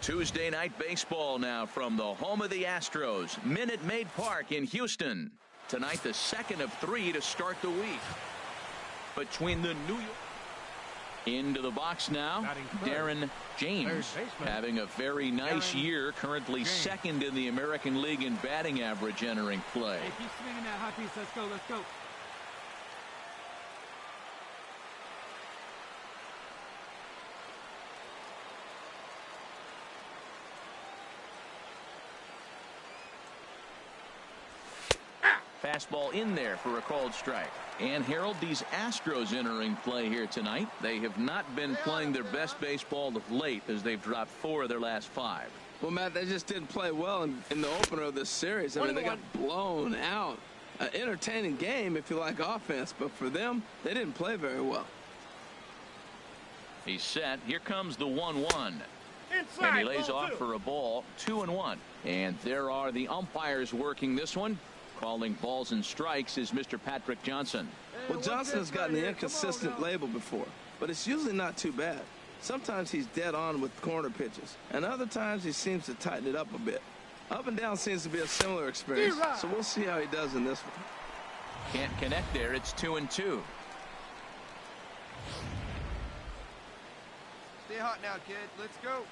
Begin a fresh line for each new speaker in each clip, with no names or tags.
Tuesday night baseball now from the home of the Astros, Minute Maid Park in Houston. Tonight, the second of 3 to start the week. Between the New York. Into the box now, Darren James having a very nice year, currently second in the American League in batting average entering play.
Hey, keep swinging that hot piece. Let's go, let's go.
Fastball in there for a called strike. And Harold, these Astros entering play here tonight. They have not been playing their best baseball of late as they've dropped 4 of their last 5.
Well, Matt, they just didn't play well in the opener of this series. I mean, they got blown out. An entertaining game if you like offense, but for them, they didn't play very well.
He's set. Here comes the 1-1. And he lays off for a ball, 2-1. And there are the umpires working this one. Calling balls and strikes is Mr. Patrick Johnson.
Well, Johnson has gotten the inconsistent label before, but it's usually not too bad. Sometimes he's dead on with corner pitches, and other times he seems to tighten it up a bit. Up and down seems to be a similar experience, so we'll see how he does in this one.
Can't connect there. It's 2-2.
Stay hot now, kid. Let's go.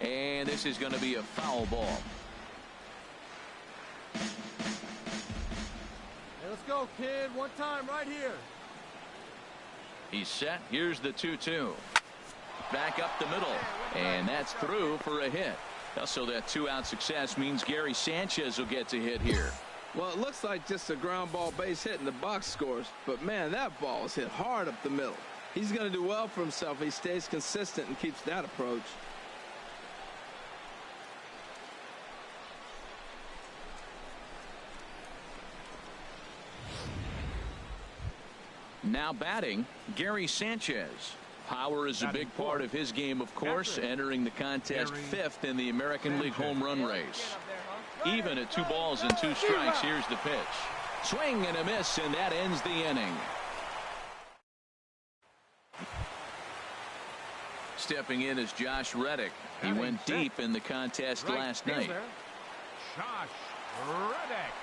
And this is going to be a foul ball.
Hey, let's go, kid. One time right here.
He's set. Here's the 2-2. Back up the middle. And that's through for a hit. So that 2-out success means Gary Sanchez will get to hit here.
Well, it looks like just a ground ball base hit in the box scores. But, man, that ball is hit hard up the middle. He's going to do well for himself if he stays consistent and keeps that approach.
Now batting, Gary Sanchez. Power is a big part of his game, of course, entering the contest 5th in the American League home run race. Even at 2 balls and 2 strikes, here's the pitch. Swing and a miss, and that ends the inning. Stepping in is Josh Reddick. He went deep in the contest last night.
Josh Reddick.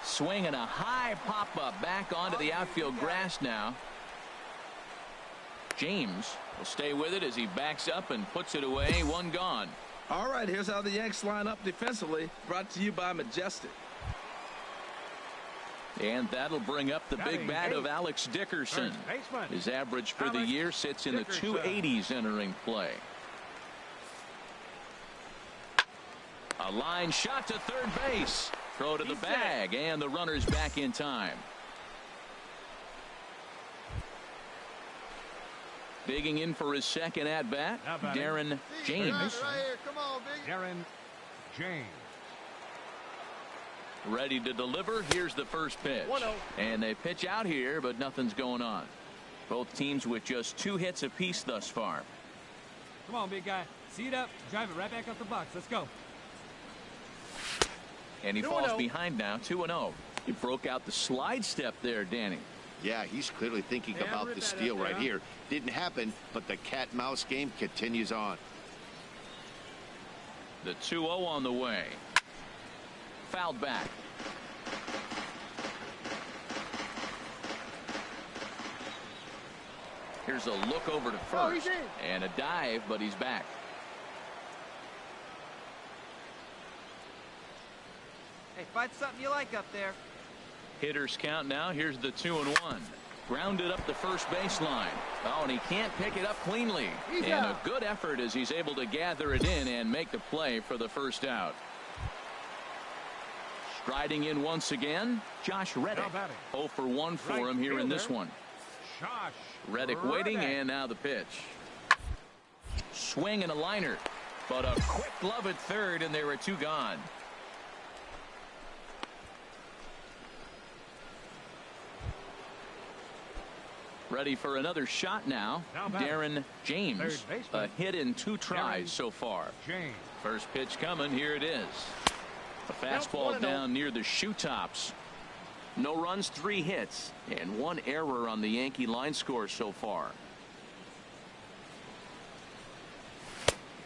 Swing and a high pop-up back onto the outfield grass now. James will stay with it as he backs up and puts it away. 1 gone.
All right, here's how the Yanks line up defensively. Brought to you by Majestic.
And that'll bring up the big bat of Alex Dickerson. His average for the year sits in the 280s entering play. A line shot to third base. Throw to the bag, and the runner's back in time. Digging in for his second at-bat, Darren James.
Right here. Come on, big.
Darren James.
Ready to deliver. Here's the first pitch.
1-0.
And they pitch out here, but nothing's going on. Both teams with just 2 hits apiece thus far.
Come on, big guy. See it up. Drive it right back up the box. Let's go.
And he falls behind now, 2-0. He broke out the slide step there, Danny.
Yeah, he's clearly thinking about the steal right here. Didn't happen, but the cat-mouse game continues on.
The 2-0 on the way. Fouled back. Here's a look over to first. And a dive, but he's back.
Hey, find something you like up there.
Hitters count now. Here's the 2-1. Grounded up the first baseline. Oh, and he can't pick it up cleanly. And a good effort as he's able to gather it in and make the play for the first out. Striding in once again, Josh Reddick. 0 for 1 for him here in this one. Reddick waiting, and now the pitch. Swing and a liner. But a quick glove at third, and there were 2 gone. Ready for another shot now. Darren James. A hit in 2 tries so far. First pitch coming. Here it is. A fastball down near the shoe tops. No runs, 3 hits, and 1 error on the Yankee line score so far.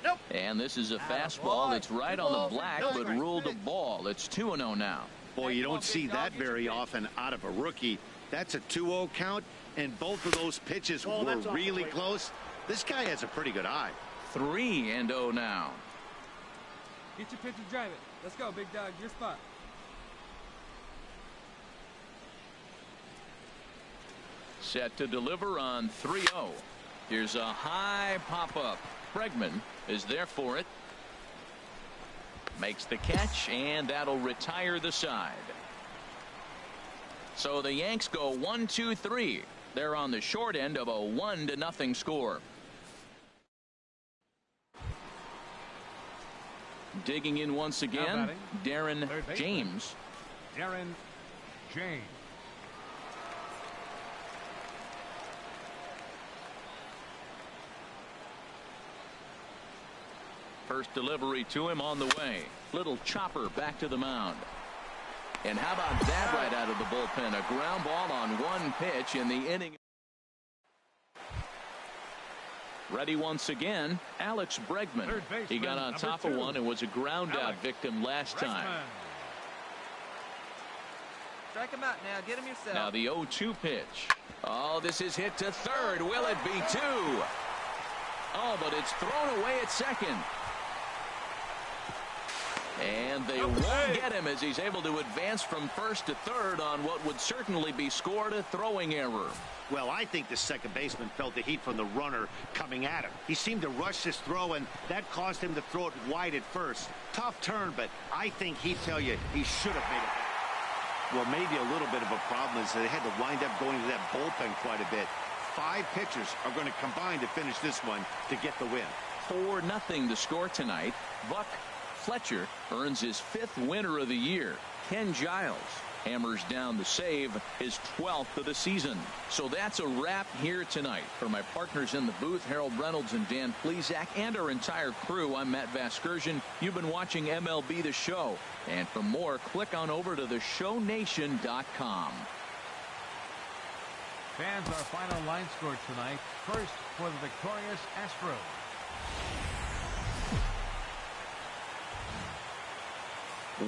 Nope.
And this is a fastball that's right on the black, but ruled a ball. It's 2-0 now.
Boy, you don't see that very often out of a rookie. That's a 2-0 count, and both of those pitches were really close. This guy has a pretty good eye.
3-0 now.
Get your pitch and drive it. Let's go, big dog. Your spot.
Set to deliver on 3-0. Here's a high pop-up. Bregman is there for it. Makes the catch, and that'll retire the side. So the Yanks go 1-2-3. They're on the short end of a 1-0 score. Digging in once again, Darren James.
Darren James.
First delivery to him on the way. Little chopper back to the mound. And how about that right out of the bullpen? A ground ball on 1 pitch in the inning. Ready once again, Alex Bregman. He got on top of one and was a ground out victim last time.
Strike him out now. Get him yourself.
Now the 0-2 pitch. Oh, this is hit to third. Will it be 2? Oh, but it's thrown away at second. And they won't get him as he's able to advance from first to third on what would certainly be scored a throwing error.
Well, I think the second baseman felt the heat from the runner coming at him. He seemed to rush his throw, and that caused him to throw it wide at first. Tough turn, but I think he'd tell you he should have made it. Well, maybe a little bit of a problem is they had to wind up going to that bullpen quite a bit. 5 pitchers are going to combine to finish this one to get the win.
4-0 to score tonight. Buck Fletcher earns his 5th winner of the year. Ken Giles hammers down the save, his 12th of the season. So that's a wrap here tonight. For my partners in the booth, Harold Reynolds and Dan Plesac, and our entire crew, I'm Matt Vasgersian. You've been watching MLB The Show. And for more, click on over to theshownation.com.
Fans, our final line score tonight. First for the victorious Astros.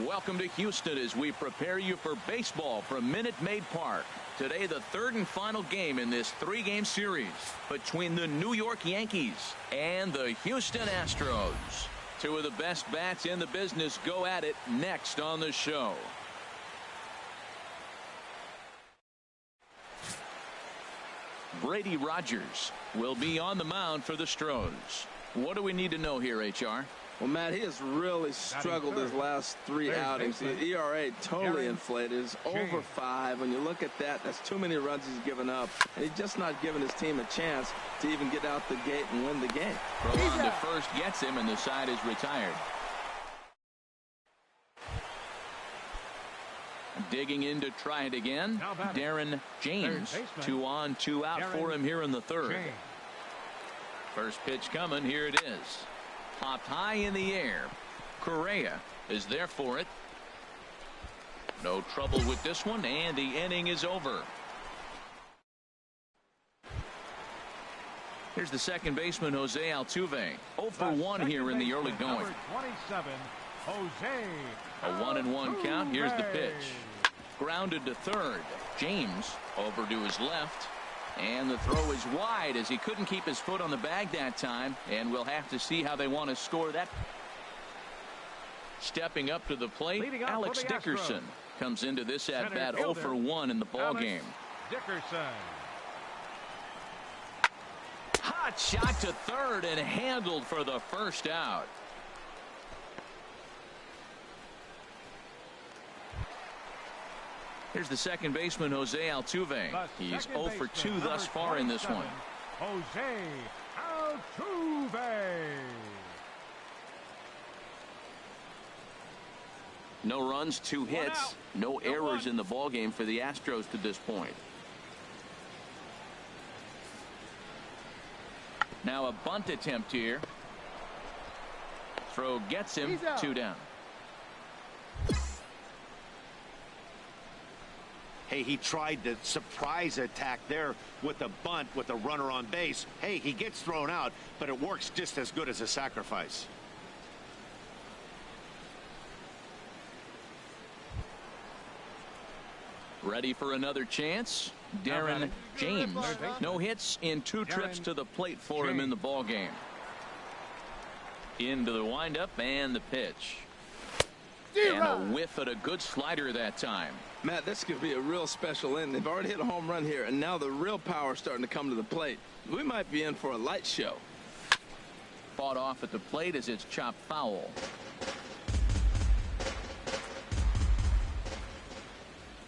Welcome to Houston as we prepare you for baseball from Minute Maid Park. Today, the 3rd and final game in this 3-game series between the New York Yankees and the Houston Astros. 2 of the best bats in the business go at it next on the show. Brady Rogers will be on the mound for the Stros. What do we need to know here, HR?
Well, Matt, he has really struggled his last 3 outings. The ERA totally inflated. It's over 5. When you look at that, that's too many runs he's given up. And he's just not giving his team a chance to even get out the gate and win the game.
Throw on to first gets him, and the side is retired. Digging in to try it again, Darren James. 2 on, 2 out for him here in the 3rd. First pitch coming. Here it is. Popped high in the air. Correa is there for it. No trouble with this one, and the inning is over. Here's the second baseman, Jose Altuve. 0 for 1 here in the early going.
27, Jose.
A 1-1 count. Here's the pitch. Grounded to third. James over to his left. And the throw is wide as he couldn't keep his foot on the bag that time. And we'll have to see how they want to score that. Stepping up to the plate, Alex Dickerson comes into this at-bat 0 for 1 in the ball game.
Dickerson.
Hot shot to third and handled for the first out. Here's the second baseman, Jose Altuve. He's 0 for 2 thus far in this one.
Jose Altuve.
No runs, 2 hits, no errors in the ballgame for the Astros to this point. Now a bunt attempt here. Throw gets him, 2 down.
Hey, he tried the surprise attack there with a bunt with a runner on base. Hey, he gets thrown out, but it works just as good as a sacrifice.
Ready for another chance? Darren James. No hits in 2 trips to the plate for him in the ball game. Into the windup and the pitch. And a whiff at a good slider that time.
Matt, this could be a real special inning. They've already hit a home run here, and now the real power is starting to come to the plate. We might be in for a light show.
Fought off at the plate as it's chopped foul.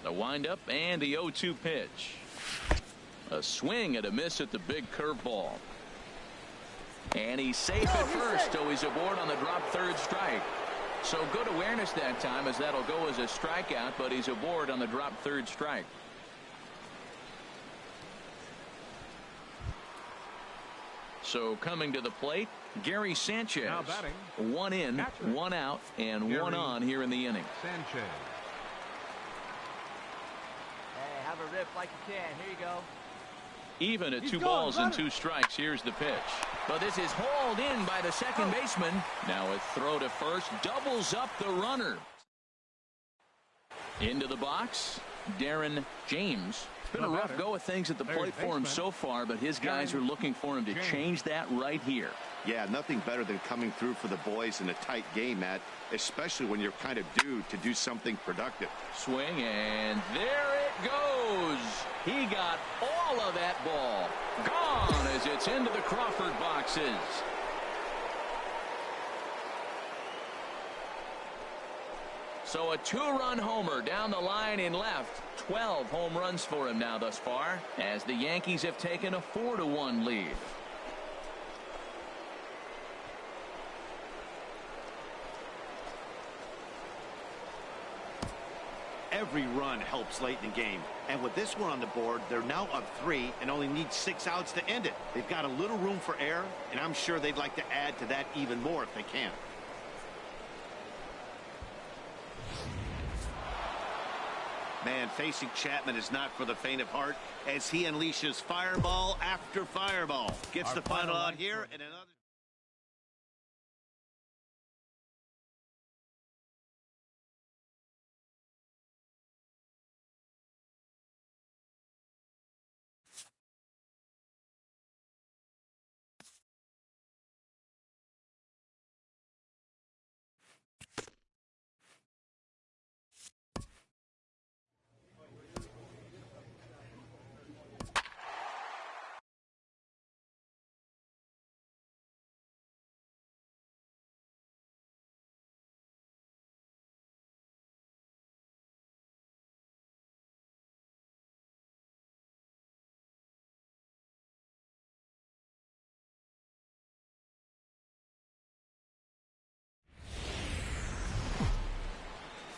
The windup and the 0-2 pitch. A swing and a miss at the big curveball. And he's safe at first, so he's aboard on the drop third strike. So good awareness that time, as that'll go as a strikeout, but he's aboard on the drop third strike. So coming to the plate, Gary Sanchez.
Now batting.
1 in,
Catcher.
1 out, and
Gary
1 on here in the inning.
Sanchez.
Hey, have a rip like you can. Here you go.
Even at 2 balls and 2 strikes. Here's the pitch. But this is hauled in by the second baseman. Now a throw to first doubles up the runner. Into the box, Darren James. It's been a rough go of things at the plate for him so far, but his guys are looking for him to change that right here.
Yeah, nothing better than coming through for the boys in a tight game, Matt, especially when you're kind of due to do something productive.
Swing, and there it goes. He got all of that ball. Gone as it's into the Crawford boxes. So a 2-run homer down the line in left. 12 home runs for him now thus far, as the Yankees have taken a 4-1 lead.
Every run helps late in the game. And with this one on the board, they're now up 3 and only need 6 outs to end it. They've got a little room for error, and I'm sure they'd like to add to that even more if they can. Man, facing Chapman is not for the faint of heart as he unleashes fireball after fireball. Gets the final out here and another.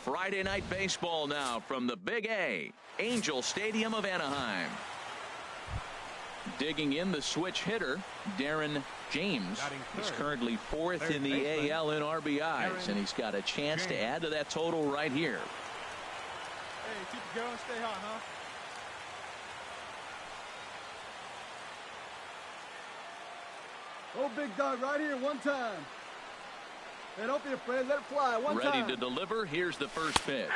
Friday night baseball now from the Big A, Angel Stadium of Anaheim. Digging in the switch hitter, Darren James. He's currently 4th in the AL in RBIs, and he's got a chance to add to that total right here.
Hey, keep it going, stay hot, huh? Oh, big dog, right here, one time. Hey, don't be afraid, let it fly, one time.
Ready to deliver, here's the first pitch.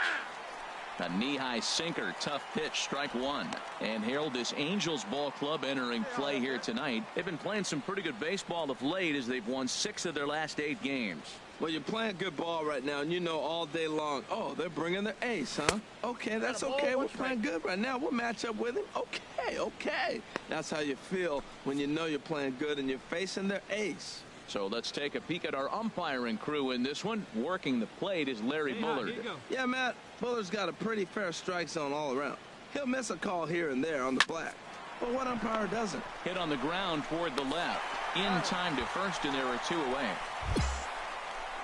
A knee-high sinker, tough pitch, strike 1. And Harold, this Angels ball club entering play here tonight. They've been playing some pretty good baseball of late as they've won 6 of their last 8 games.
Well, you're playing good ball right now, and you know all day long, oh, they're bringing their ace, huh? Okay, that's okay. We're playing good right now. We'll match up with him. Okay. That's how you feel when you know you're playing good and you're facing their ace.
So let's take a peek at our umpiring crew in this one. Working the plate is Larry Bullard.
Yeah, Matt, Bullard's got a pretty fair strike zone all around. He'll miss a call here and there on the black. But what umpire doesn't?
Hit on the ground toward the left. In time to first, and there are 2 away.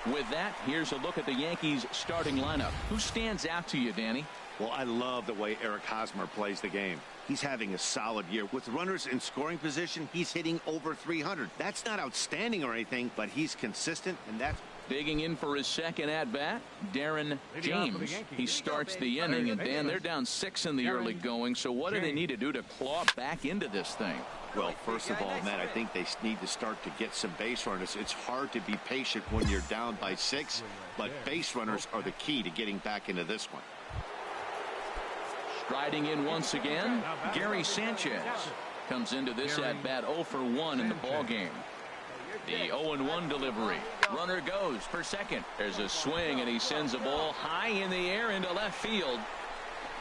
With that, here's a look at the Yankees starting lineup. Who stands out to you, Danny?
Well, I love the way Eric Hosmer plays the game. He's having a solid year. With runners in scoring position, he's hitting over 300. That's not outstanding or anything, but he's consistent, and that's
Digging in for his second at-bat, Darren James. He starts the inning, and Dan, they're down 6 in the early going, so what do they need to do to claw back into this thing?
Well, first of all, Matt, I think they need to start to get some base runners. It's hard to be patient when you're down by 6, but base runners are the key to getting back into this one.
Striding in once again, Gary Sanchez comes into this at-bat 0 for 1 in the ball game. The 0-1 delivery. Runner goes for second. There's a swing, and he sends a ball high in the air into left field.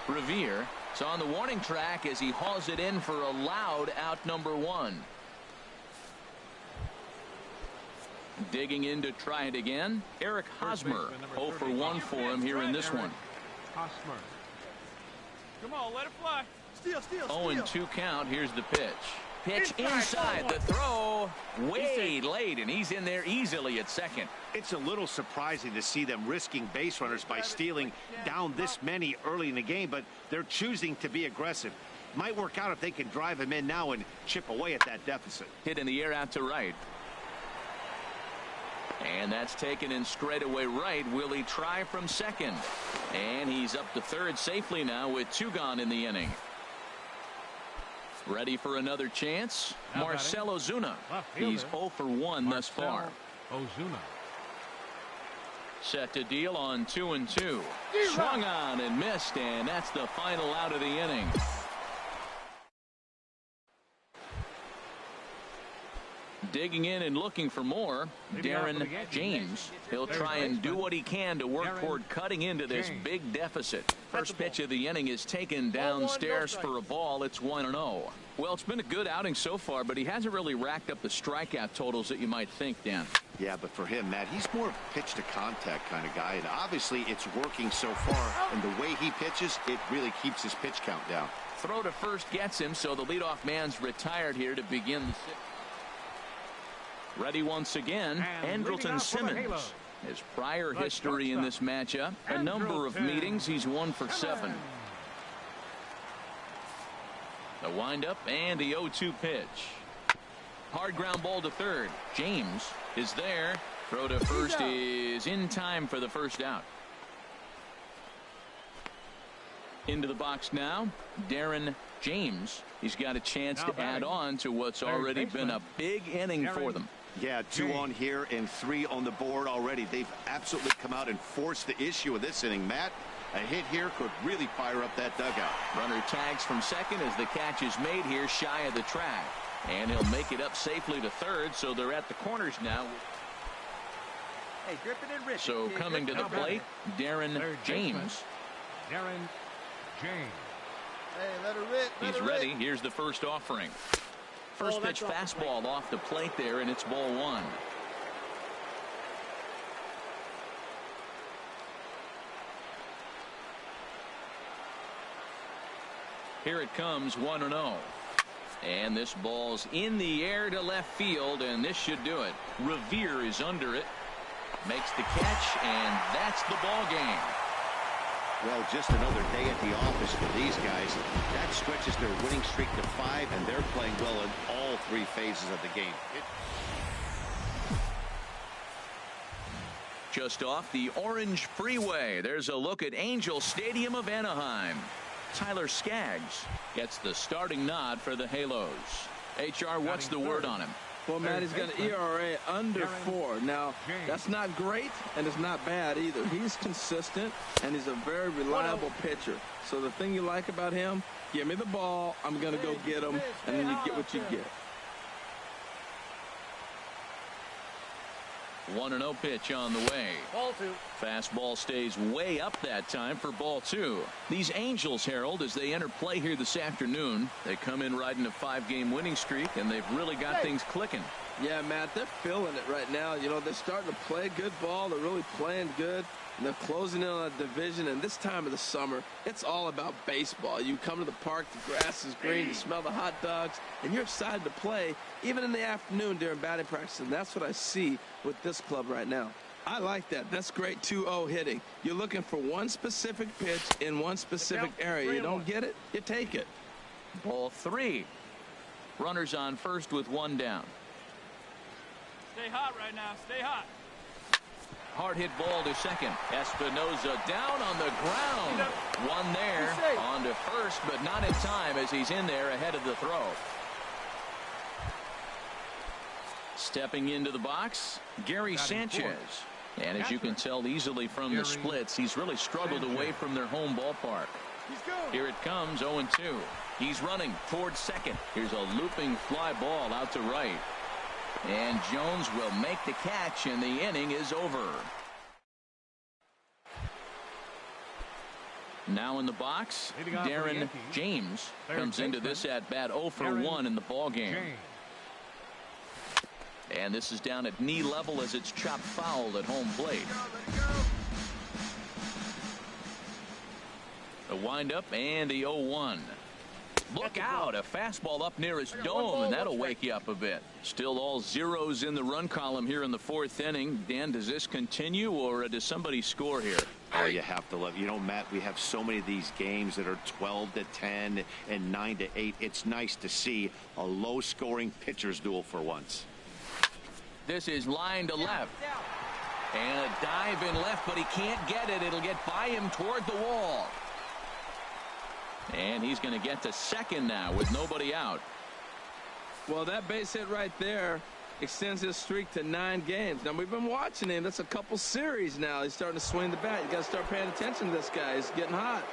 Revere is on the warning track as he hauls it in for a loud out number 1. Digging in to try it again, Eric Hosmer. 0 for 1 for him here in this one.
Hosmer.
Come on, let it fly.
0-2 count. Here's the pitch. Pitch inside, the throw way late, and he's in there easily at second.
It's a little surprising to see them risking base runners by stealing down this many early in the game, but they're choosing to be aggressive. Might work out if they can drive him in now and chip away at that deficit.
Hit in the air out to right. And that's taken in straightaway right. Will he try from second? And he's up to third safely now with 2 gone in the inning. Ready for another chance? Marcell Ozuna. He's 0 for 1 thus far.
Ozuna.
Set to deal on 2-2. Swung on and missed, and that's the final out of the inning. Digging in and looking for more, Darren James. He'll try and do what he can to work toward cutting into this big deficit. First pitch of the inning is taken downstairs for a ball. It's 1-0. Well, it's been a good outing so far, but he hasn't really racked up the strikeout totals that you might think, Dan.
Yeah, but for him, Matt, he's more of a pitch to contact kind of guy, and obviously it's working so far, and the way he pitches, it really keeps his pitch count down.
Throw to first gets him, so the leadoff man's retired here to begin the 6th. Ready once again, Andrelton Simmons. His prior history in this matchup, a number of meetings, he's 1 for 7. The windup and the 0-2 pitch. Hard ground ball to third. James is there. Throw to first is in time for the first out. Into the box now, Darren James. He's got a chance to add on to what's already been a big inning for them.
Yeah, 2 on here and 3 on the board already. They've absolutely come out and forced the issue of this inning. Matt, a hit here could really fire up that dugout.
Runner tags from second as the catch is made here shy of the track. And he'll make it up safely to third, so they're at the corners now.
Hey, Griffin and Rich.
So coming to the plate, Darren James.
Darren James.
Hey, let her rip.
He's ready. Here's the first offering. First pitch fastball off the plate there, and it's ball 1. Here it comes, 1-0. And this ball's in the air to left field, and this should do it. Revere is under it. Makes the catch, and that's the ball game.
Well, just another day at the office for these guys. That stretches their winning streak to 5, and they're playing well in all 3 phases of the game.
Just off the Orange Freeway, there's a look at Angel Stadium of Anaheim. Tyler Skaggs gets the starting nod for the Halos. HR, what's the word on him?
Well, Matt, he's got an ERA under 4. Now, that's not great, and it's not bad either. He's consistent, and he's a very reliable pitcher. So the thing you like about him, give me the ball, I'm going to go get him, and then you get what you get.
1-0 pitch on the way.
Ball 2.
Fastball stays way up that time for ball 2. These Angels, Harold, as they enter play here this afternoon, they come in riding a 5-game winning streak, and they've really got things clicking.
Yeah, Matt, they're feeling it right now. You know, they're starting to play good ball. They're really playing good. And they're closing in on a division, and this time of the summer, it's all about baseball. You come to the park, the grass is green, you smell the hot dogs, and you're excited to play, even in the afternoon during batting practice, and that's what I see with this club right now. I like that. That's great 2-0 hitting. You're looking for one specific pitch in one specific area. You don't get it, you take it.
Ball 3. Runners on first with 1 down.
Stay hot right now. Stay hot.
Hard hit ball to second. Espinosa down on the ground. One there on to first, but not in time as he's in there ahead of the throw. Stepping into the box, Gary Sanchez. And as you can tell easily from the splits, he's really struggled away from their home ballpark. Here it comes, 0-2. He's running towards second. Here's a looping fly ball out to right. And Jones will make the catch, and the inning is over. Now in the box, Darren James comes into this at bat 0 for 1 in the ball game. And this is down at knee level as it's chopped foul at home plate. The windup and the 0-1. Look out, a fastball up near his dome, and that'll wake you up a bit. Still all zeros in the run column here in the fourth inning. Dan, does this continue, or does somebody score here?
Oh, you have to love. You know, Matt, we have so many of these games that are 12-10 and 9-8. It's nice to see a low-scoring pitcher's duel for once.
This is line to left. And a dive in left, but he can't get it. It'll get by him toward the wall. And he's going to get to second now with nobody out.
Well, that base hit right there extends his streak to 9 games. Now, we've been watching him. That's a couple series now. He's starting to swing the bat. You got to start paying attention to this guy. He's getting hot.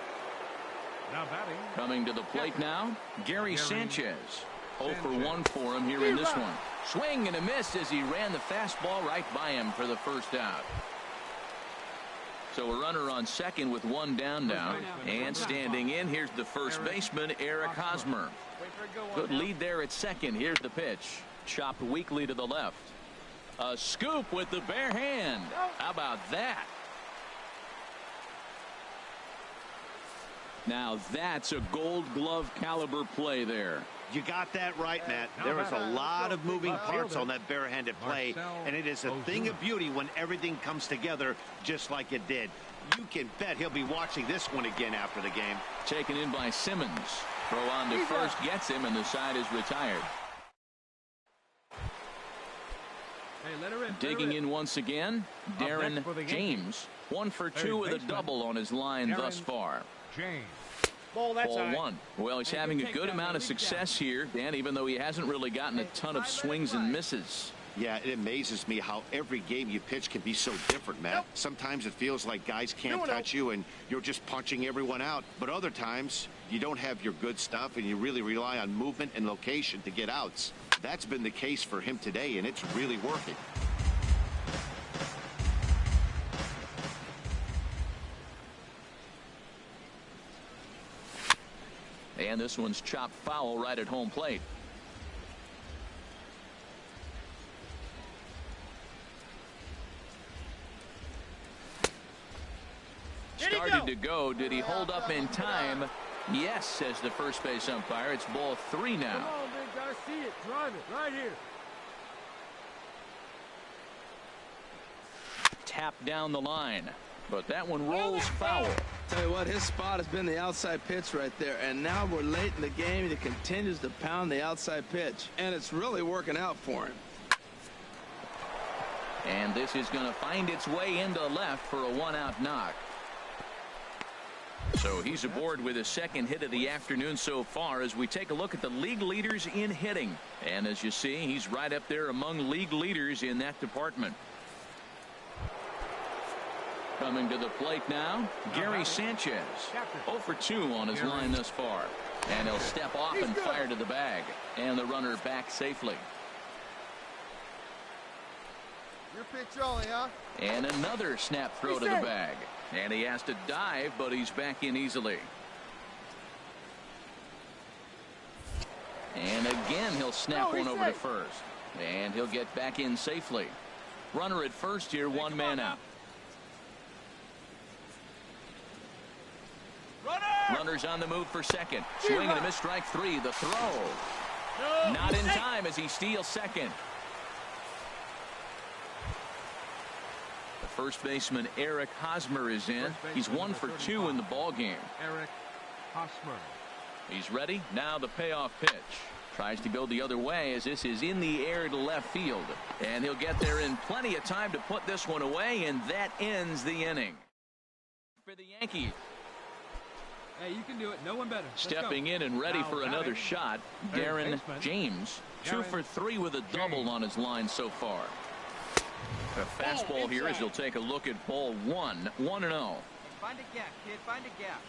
Now batting.
Coming to the plate now, Gary Sanchez. 0 for 1 for him here in this one. Swing and a miss as he ran the fastball right by him for the first out. So a runner on second with 1 down now. And standing in, here's the first baseman, Eric Hosmer. Good lead there at second. Here's the pitch. Chopped weakly to the left. A scoop with the bare hand. How about that? Now that's a Gold Glove caliber play there.
You got that right, Matt. There is a lot of moving parts on that barehanded play, and it is a thing of beauty when everything comes together just like it did. You can bet he'll be watching this one again after the game.
Taken in by Simmons. Throw on to first gets him, and the side is retired. Digging in once again, Darren James. 1 for 2 with a double on his line thus far. Ball 1. Well, he's having a good amount of success here, Dan, even though he hasn't really gotten a ton of swings and misses.
Yeah, it amazes me how every game you pitch can be so different, Matt. Sometimes it feels like guys can't touch you and you're just punching everyone out. But other times you don't have your good stuff and you really rely on movement and location to get outs. That's been the case for him today, and it's really working.
And this one's chopped foul right at home plate. Started to go. Did he hold up in time? Yes, says the first base umpire. It's ball 3 now.
Come on, big guy. See it. Drive it. Right here.
Tap down the line. But that one rolls foul.
Tell you what, his spot has been the outside pitch right there. And now we're late in the game, and he continues to pound the outside pitch. And it's really working out for him.
And this is going to find its way into left for a 1-out knock. So he's aboard with his second hit of the afternoon so far as we take a look at the league leaders in hitting. And as you see, he's right up there among league leaders in that department. Coming to the plate now, Gary Sanchez. 0 for 2 on his line thus far. And he'll step off and fire to the bag. And the runner back safely.
Your pitch only, huh?
And another snap throw to the bag. And he has to dive, but he's back in easily. And again, he'll snap one over to first. And he'll get back in safely. Runner at first here, 1 man out. Runners on the move for second. Swing and a miss, strike 3. The throw. Not in time as he steals second. The first baseman, Eric Hosmer, is in. He's 1 for 2 in the ball game.
Eric Hosmer.
He's ready. Now the payoff pitch. Tries to go the other way as this is in the air to left field. And he'll get there in plenty of time to put this one away, and that ends the inning. For the Yankees.
Hey, you can do it. No one better.
Stepping in and ready for another shot, Darren James. 2 for 3 with a double on his line so far. A fastball here as he'll take a look at ball 1. 1-0.
Find a gap, kid. Find a gap.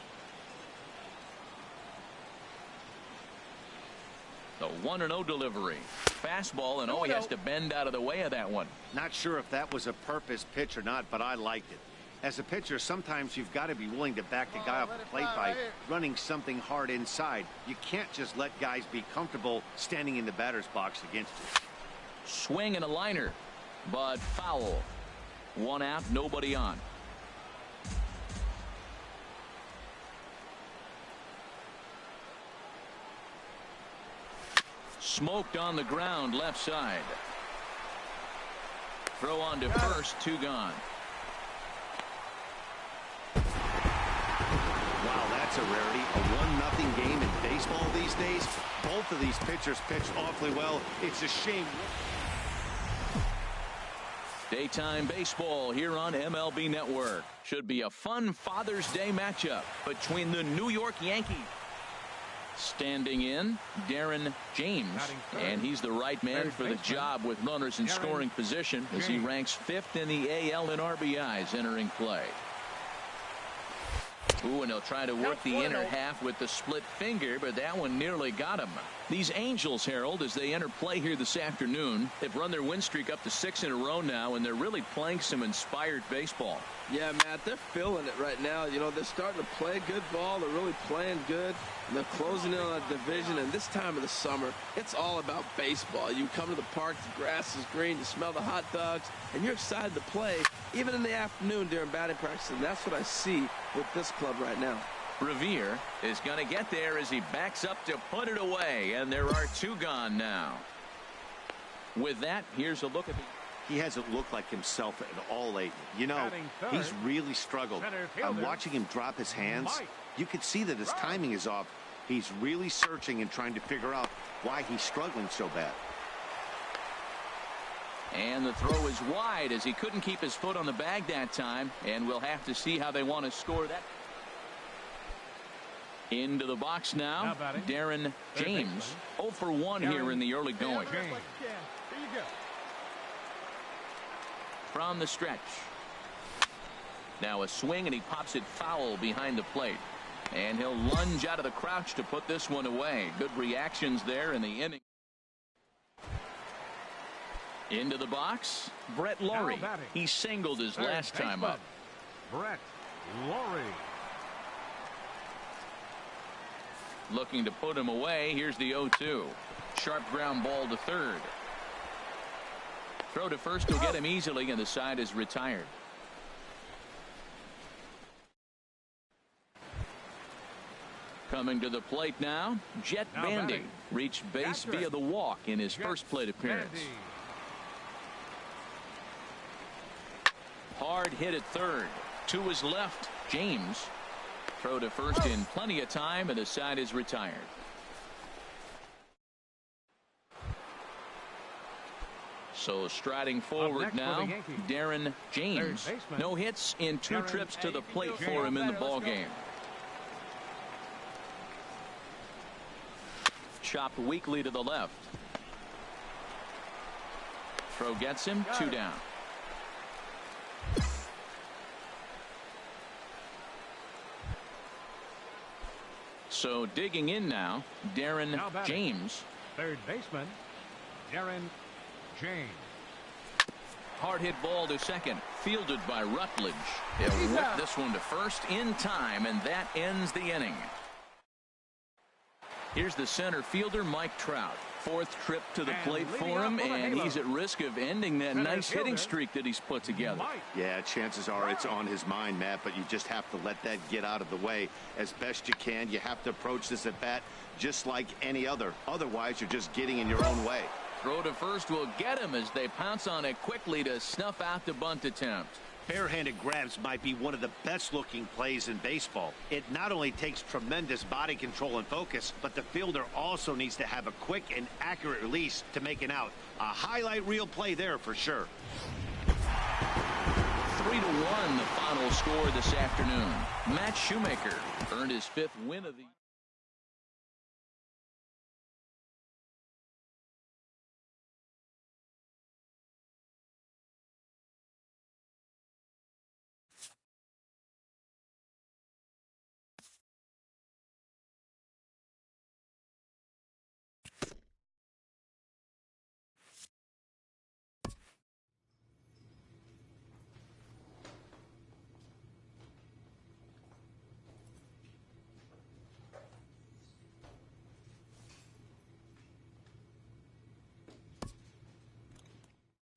The 1-0 delivery. Fastball, and he has to bend out of the way of that one.
Not sure if that was a purpose pitch or not, but I liked it. As a pitcher, sometimes you've got to be willing to back the guy off the plate by running something hard inside. You can't just let guys be comfortable standing in the batter's box against you.
Swing and a liner, but foul. 1 out, nobody on. Smoked on the ground left side. Throw on to first, 2 gone.
Wow, that's a rarity. A 1-0 game in baseball these days. Both of these pitchers pitched awfully well. It's a shame.
Daytime baseball here on MLB Network. Should be a fun Father's Day matchup between the New York Yankees. Standing in, Darren James, and he's the right man for the job with runners in scoring position as he ranks 5th in the AL in RBIs entering play. Ooh, and he'll try to work the inner half with the split finger, but that one nearly got him. These Angels, Harold, as they enter play here this afternoon, they've run their win streak up to 6 in a row now, and they're really playing some inspired baseball.
Yeah, Matt, they're feeling it right now. You know, they're starting to play good ball. They're really playing good. And they're closing in on a division. And this time of the summer, it's all about baseball. You come to the park, the grass is green, you smell the hot dogs, and you're excited to play, even in the afternoon during batting practice. And that's what I see with this club right now.
Revere is going to get there as he backs up to put it away. And there are 2 gone now. With that, here's a look at the...
He hasn't looked like himself at all lately. You know, he's really struggled. I'm watching him drop his hands. You can see that his timing is off. He's really searching and trying to figure out why he's struggling so bad.
And the throw is wide as he couldn't keep his foot on the bag that time. And we'll have to see how they want to score that. Into the box now, Darren James. 0 for 1 here in the early going. From the stretch. Now a swing, and he pops it foul behind the plate. And he'll lunge out of the crouch to put this one away. Good reactions there in the inning. Into the box, Brett Laurie. He singled his last time up.
Brett Laurie.
Looking to put him away. Here's the 0-2. Sharp ground ball to third. Throw to first will get him easily, and the side is retired. Coming to the plate now, Jet Bandy reached base via the walk in his first plate appearance. Hard hit at third. To his left, James. Throw to first in plenty of time, and the side is retired. So striding forward now, Darren James. No hits in 2 trips to the plate for him in the ball game. Chopped weakly to the left. Throw gets him, 2 down. So digging in now, Darren James.
Third baseman, Darren James.
Hard hit ball to second, fielded by Rutledge. They'll whip this one to first in time, and that ends the inning. Here's the center fielder, Mike Trout. 4th trip to the plate for him, and he's at risk of ending that nice hitting streak that he's put together.
Yeah, chances are it's on his mind, Matt, but you just have to let that get out of the way as best you can. You have to approach this at bat just like any other. Otherwise, you're just getting in your own way.
Throw to first will get him as they pounce on it quickly to snuff out the bunt attempt.
Barehanded grabs might be one of the best-looking plays in baseball. It not only takes tremendous body control and focus, but the fielder also needs to have a quick and accurate release to make an out. A highlight reel play there for sure.
3-1 the final score this afternoon. Matt Shoemaker earned his 5th win of the year.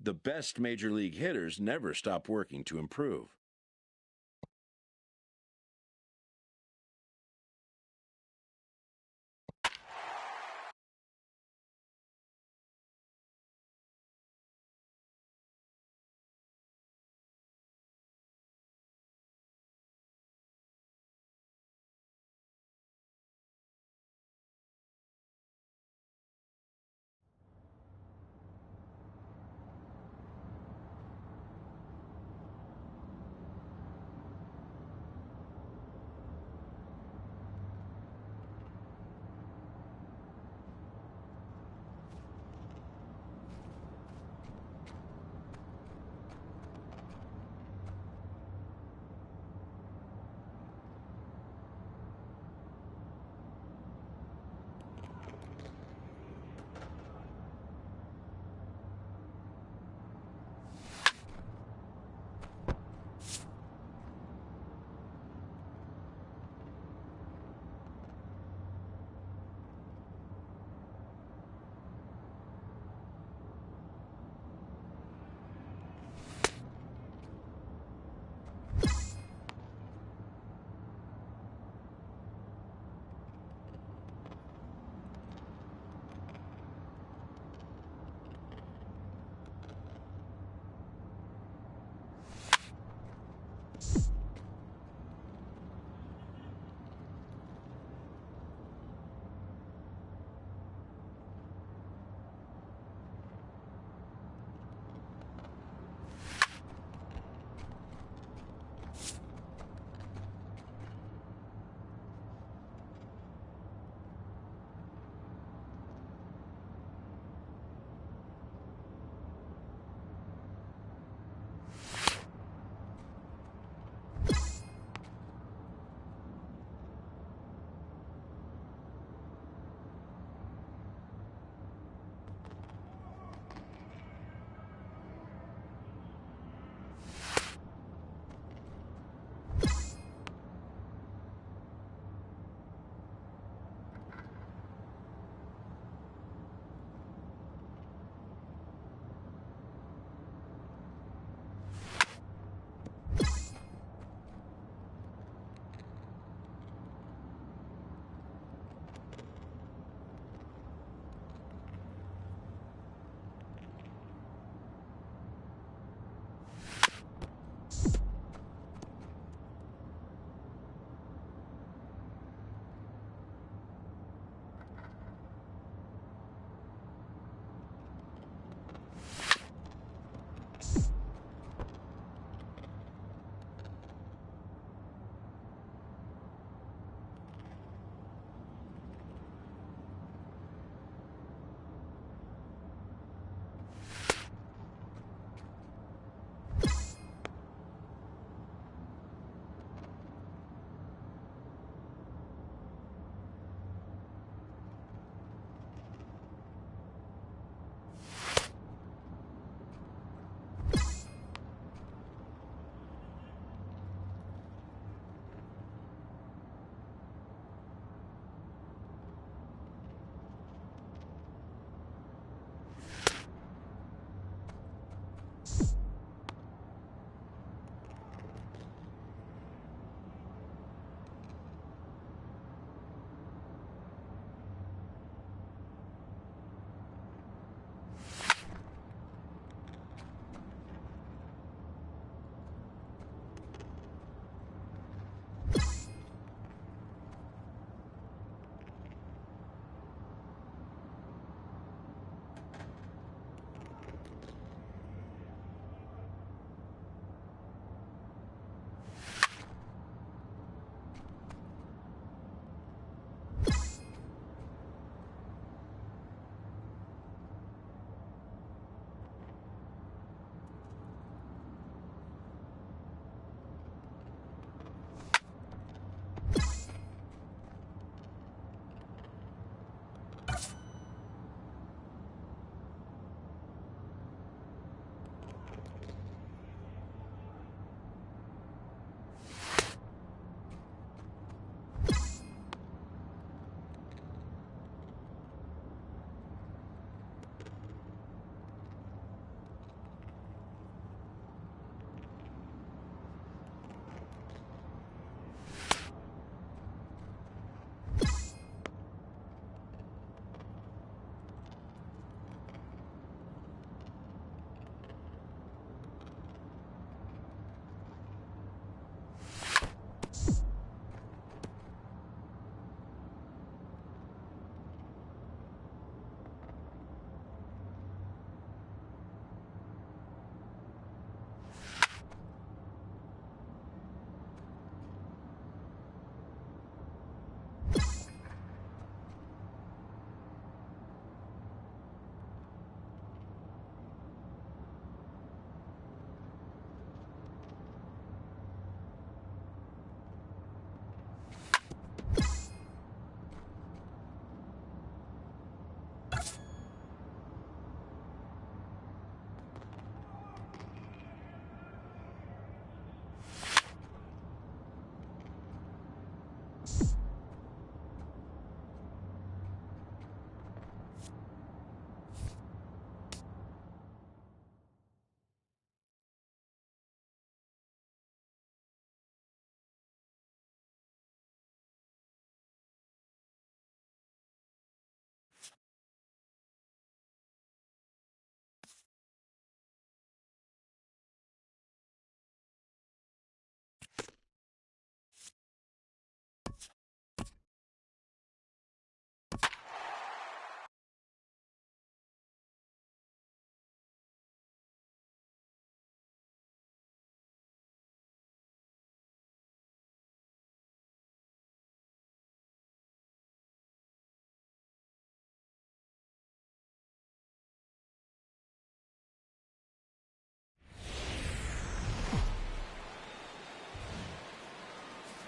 The best major league hitters never stop working to improve.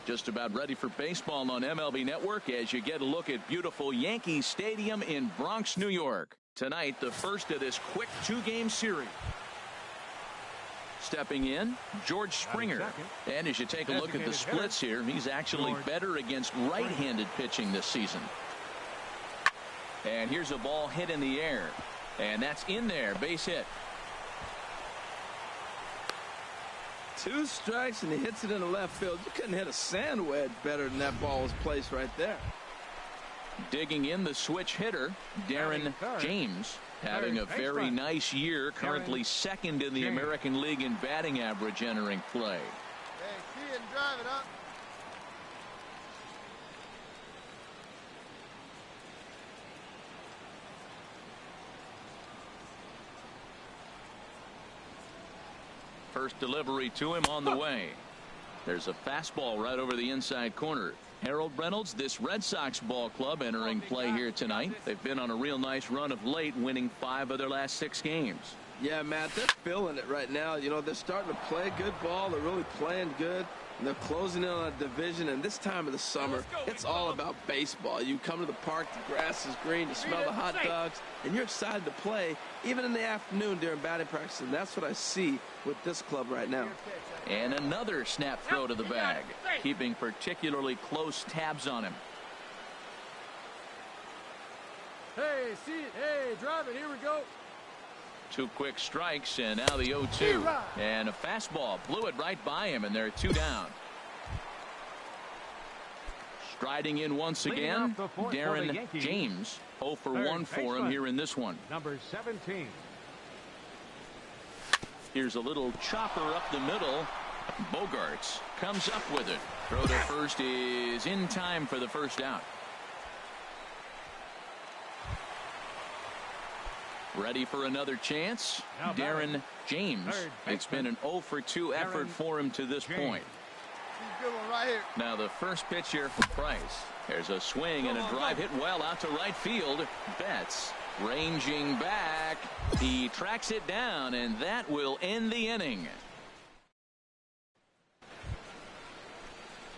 Just about ready for baseball on MLB Network as you get a look at beautiful Yankees Stadium in Bronx, New York. Tonight, the first of this quick two-game series. Stepping in, George Springer. And as you take a look at the splits here, he's actually better against right-handed pitching this season. And here's a ball hit in the air. And that's in there, base hit.
2 strikes and he hits it in the left field. You couldn't hit a sand wedge better than that ball was placed right there.
Digging in the switch hitter, Darren James, having a very nice year, currently second in the American League in batting average entering play.
Hey, see it and drive it up.
First delivery to him on the way. There's a fastball right over the inside corner. Harold Reynolds, this Red Sox ball club entering play here tonight. They've been on a real nice run of late, winning 5 of their last 6 games.
Yeah, Matt, they're feeling it right now. You know, they're starting to play good ball. They're really playing good. And they're closing in on a division. And this time of the summer, it's all about baseball. You come to the park, the grass is green, you smell the hot dogs, and you're excited to play, even in the afternoon during batting practice. And that's what I see with this club right now.
And another snap throw to the bag, keeping particularly close tabs on him.
Hey, see it. Hey, drive it. Here we go.
2 quick strikes, and now the 0-2. And a fastball blew it right by him, and they're 2 down. Striding in once again, Darren James. 0 for 1 for him here in this one.
Number 17.
Here's a little chopper up the middle. Bogarts comes up with it. Throw to first is in time for the first out. Ready for another chance. Darren James. It's been an 0 for 2 effort for him to this point.
Good one right here.
Now the first pitch here for Price. There's a swing and a drive hit well out to right field. Betts ranging back. He tracks it down, and that will end the inning.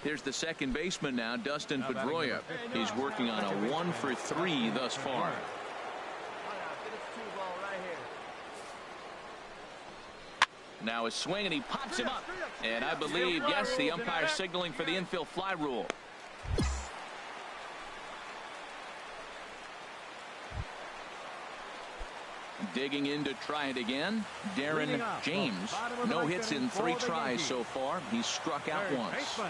Here's the second baseman now, Dustin Pedroia. He's working on a 1 for 3 thus far. Now a swing, and he pops him up. And I believe, yes, the umpire signaling for the infield fly rule. Digging in to try it again. Darren James. No hits in 3 tries so far. He's struck out once.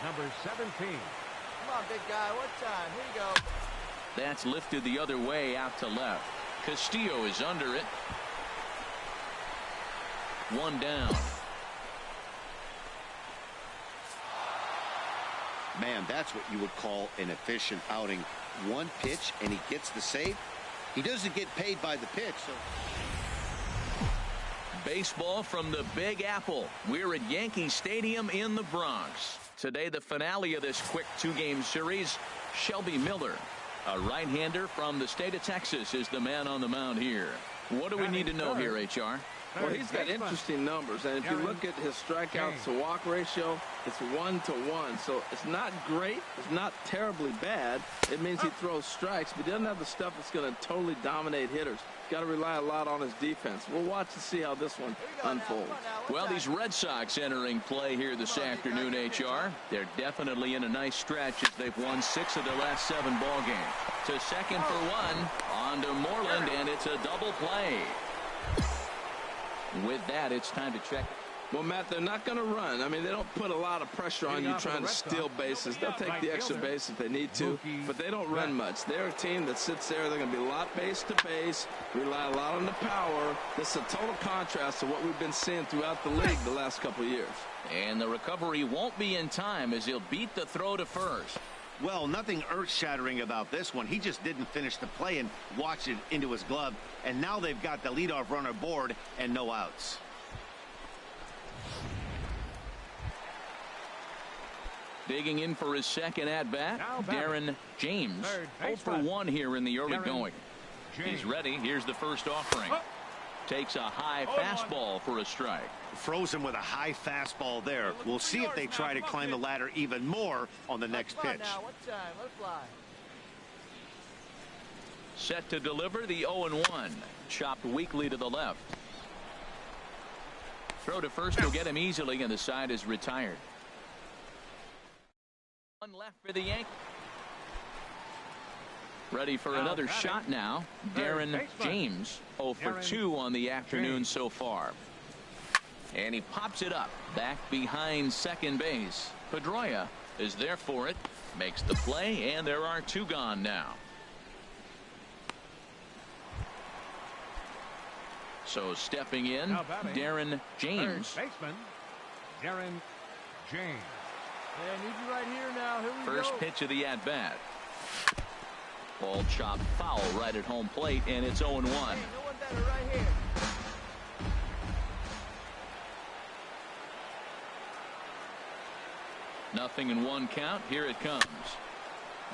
Number 17.
Come on, big guy. What time? Here you go.
That's lifted the other way out to left. Castillo is under it. 1 down.
Man, that's what you would call an efficient outing. 1 pitch and he gets the save. He doesn't get paid by the pitch. So.
Baseball from the Big Apple. We're at Yankee Stadium in the Bronx. Today, the finale of this quick 2-game series. Shelby Miller, a right-hander from the state of Texas, is the man on the mound here. What do we need to know here, HR?
Well, he's got interesting numbers, and if you look at his strikeouts to walk ratio, it's 1-to-1. So it's not great. It's not terribly bad. It means he throws strikes, but he doesn't have the stuff that's going to totally dominate hitters. Got to rely a lot on his defense. We'll watch and see how this one unfolds.
Well, these Red Sox entering play here this afternoon, HR. They're definitely in a nice stretch as they've won 6 of their last 7 ball games. To second for 1, on to Moreland, and it's a double play. With that, it's time to check.
Well, Matt, they're not going to run. I mean, they don't put a lot of pressure on you trying to steal bases. They'll take the extra base if they need to, but they don't run much. They're a team that sits there. They're going to be a lot base to base, rely a lot on the power. This is a total contrast to what we've been seeing throughout the league the last couple of years.
And the recovery won't be in time as he'll beat the throw to first.
Well, nothing earth-shattering about this one. He just didn't finish the play and watched it into his glove. And now they've got the leadoff runner aboard and no outs.
Digging in for his second at-bat, Darren James. 0 for 1 here in the early going. He's ready. Here's the first offering. Takes a high fastball for a strike.
Frozen with a high fastball there. We'll see if they try to climb the ladder even more on the next pitch.
Now, what time? Let it fly.
Set to deliver the 0-1. Chopped weakly to the left. Throw to first will get him easily, and the side is retired. One left for the Yankees. Ready for another shot now. Darren James 0 for 2 on the afternoon so far. And he pops it up back behind second base. Pedroia is there for it. Makes the play, and there are 2 gone now. So stepping in, Darren James.
Baseman, Darren James.
Hey, I need you right here now. Here we
First
go.
pitch of the at-bat. Ball chopped foul right at home plate, and it's 0-1.
Hey, no one better right here.
Nothing in 1 count. Here it comes.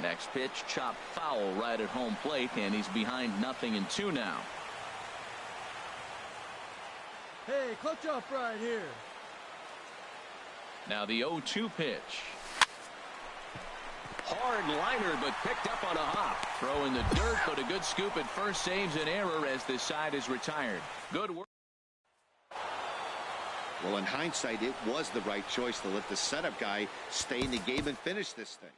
Next pitch, chopped foul right at home plate, and he's behind 0-2 now.
Hey, clutch off right here.
Now the 0-2 pitch. Hard liner, but picked up on a hop. Throw in the dirt, but a good scoop at first saves an error as this side is retired. Good work.
Well, in hindsight, it was the right choice to let the setup guy stay in the game and finish this thing.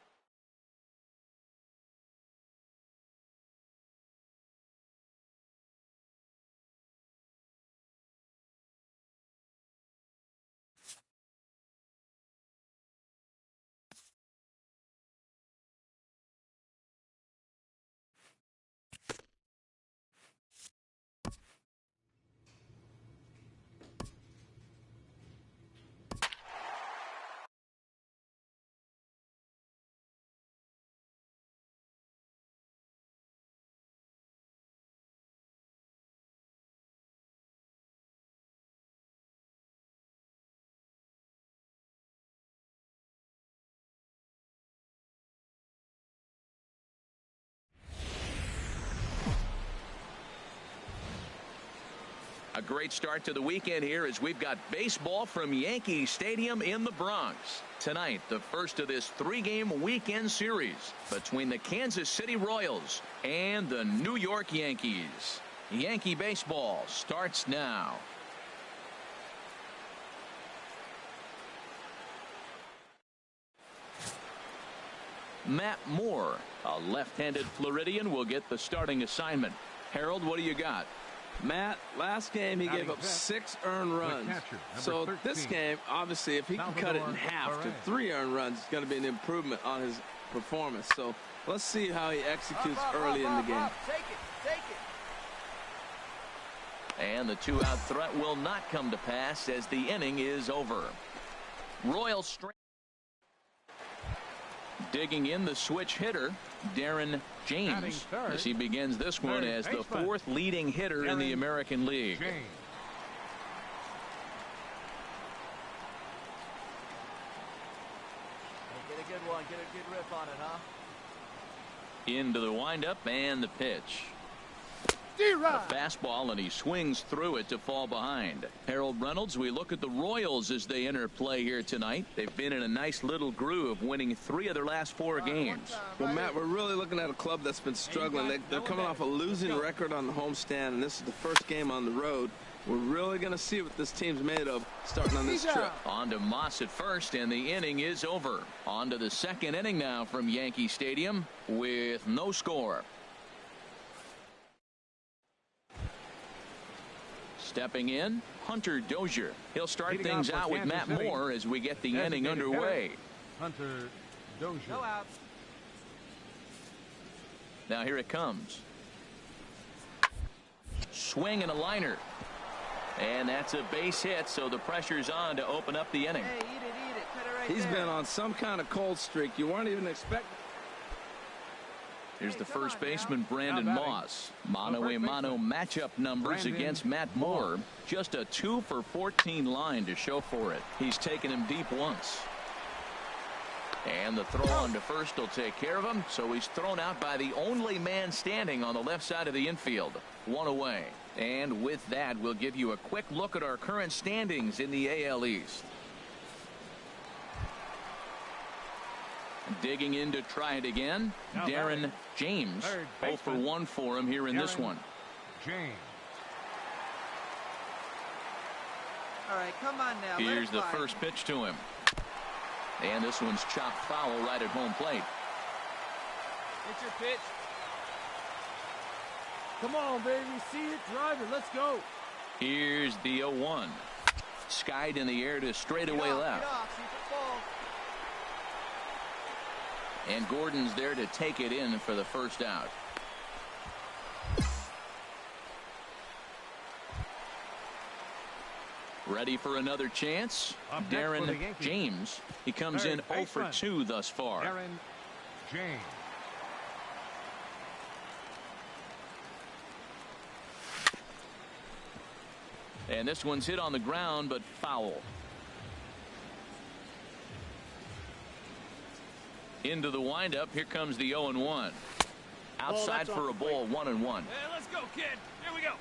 A great start to the weekend here as we've got baseball from Yankee Stadium in the Bronx. Tonight, the first of this 3-game weekend series between the Kansas City Royals and the New York Yankees. Yankee baseball starts now. Matt Moore, a left-handed Floridian, will get the starting assignment. Harold, what do you got?
Matt, last game he gave up 6 earned runs. So this game, obviously, if he can cut it in half to 3 earned runs, it's going to be an improvement on his performance. So let's see how he executes early in the game.
Take it, take it.
And the 2-out threat will not come to pass as the inning is over. Royal strength. Digging in the switch hitter, Darren James, as he begins this one as the 4th leading hitter in the American League.
Hey, get a good one. Get a good riff on it, huh?
Into the windup and the pitch. A fastball, and he swings through it to fall behind. Harold Reynolds, we look at the Royals as they enter play here tonight. They've been in a nice little groove, winning 3 of their last 4 games.
Well, Matt, we're really looking at a club that's been struggling. They're coming off a losing record on the homestand, and this is the first game on the road. We're really going to see what this team's made of starting on this trip.
On to Moss at first, and the inning is over. On to the 2nd inning now from Yankee Stadium with no score. Stepping in, Hunter Dozier. He'll start things out with Matt Moore as we get the inning underway.
Hunter Dozier.
No outs.
Now here it comes. Swing and a liner. And that's a base hit, so the pressure's on to open up the inning.
Hey, eat it. Cut it right
He's
there.
been on some kind of cold streak. You weren't even expecting.
Here's the first baseman, Brandon Moss. Mano-a-mano matchup numbers against Matt Moore. Just a 2 for 14 line to show for it. He's taken him deep once. And the throw on to first will take care of him. So he's thrown out by the only man standing on the left side of the infield. One away. And with that, we'll give you a quick look at our current standings in the AL East. Digging in to try it again.
Now
Darren James. 0 for 1 for him here in this one.
James.
All right, come on now.
Here's the first pitch to him. And this one's chopped foul right at home plate.
It's your pitch.
Come on, baby. See it, drive it. Let's go.
Here's the 0-1. Skied in the air to straightaway left.
Get off, see if it falls.
And Gordon's there to take it in for the first out. Ready for another chance. Darren James. He comes in 0 for 2 thus far.
Darren James.
And this one's hit on the ground, but foul. Into the windup. Here comes the 0-1. Outside for a ball, 1-1.
Hey, let's go, kid. Here we go.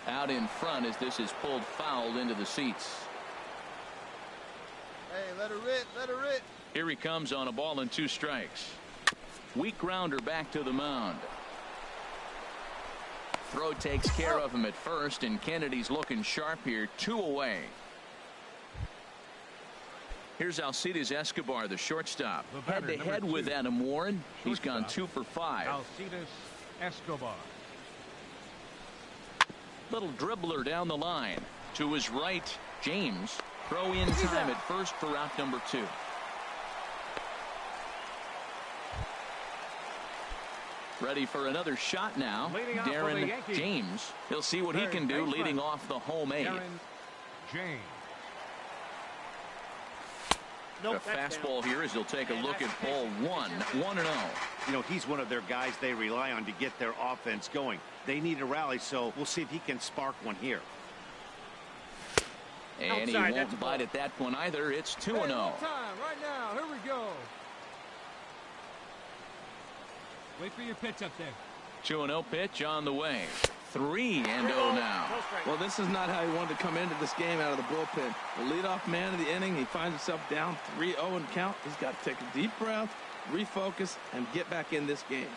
Out in front as this is pulled foul into the seats.
Hey, let her rip. Let her rip.
Here he comes on a ball and 2 strikes. Weak grounder back to the mound. Throw takes care of him at first, and Kennedy's looking sharp here. 2 away. Here's Alcides Escobar, the shortstop. Head to head with Adam Warren. He's gone 2 for 5.
Alcides Escobar.
Little dribbler down the line. To his right, James. Throw in time at first for out number 2. Ready for another shot now. Darren James. He'll see what he can do leading off the home 8.
Darren James.
A fastball here as he'll take a look at ball 1. 1-0.
You know, he's one of their guys they rely on to get their offense going. They need a rally, so we'll see if he can spark one here.
And he won't bite at that one either. It's 2-0.
Time right now. Here we go.
Wait for your pitch up there.
2-0 pitch on the way. 3-0 now.
Well, this is not how he wanted to come into this game out of the bullpen. The leadoff man of the inning, he finds himself down 3-0 and count. He's got to take a deep breath, refocus, and get back in this game.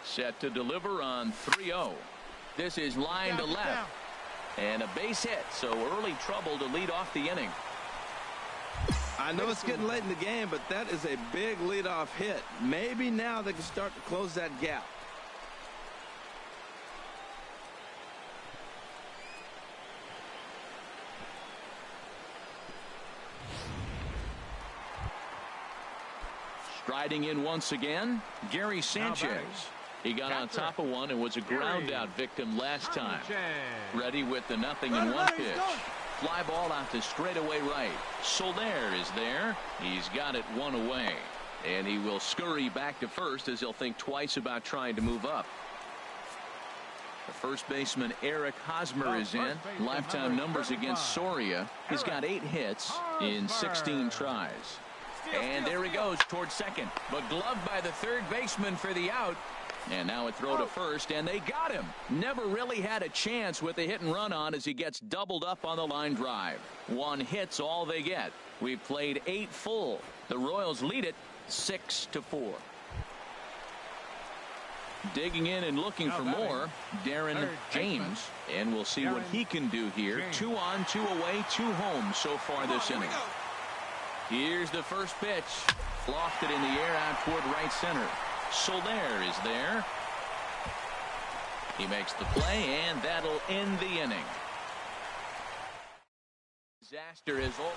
Set to deliver on 3-0. This is line to left. And a base hit, so early trouble to lead off the inning.
I know it's getting late in the game, but that is a big leadoff hit. Maybe now they can start to close that gap.
Striding in once again, Gary Sanchez. He got on top of one and was a ground out victim last time. Ready with the 0-1 pitch. Fly ball out to straightaway right. Soler is there. He's got it 1 away. And he will scurry back to first as he'll think twice about trying to move up. The first baseman Eric Hosmer is in. Lifetime numbers against Soria. He's got 8 hits in 16 tries. And there he goes towards second. But gloved by the third baseman for the out. And now a throw to first, and they got him. Never really had a chance with the hit and run on as he gets doubled up on the line drive. 1 hit's all they get. We've played 8 full. The Royals lead it 6-4. Digging in and looking for more, Darren James. And we'll see what he can do here. 2 on, 2 away, 2 home so far this inning. Here's the first pitch. Lofted in the air out toward right center. Soler is there. He makes the play, and that'll end the inning. Disaster is over.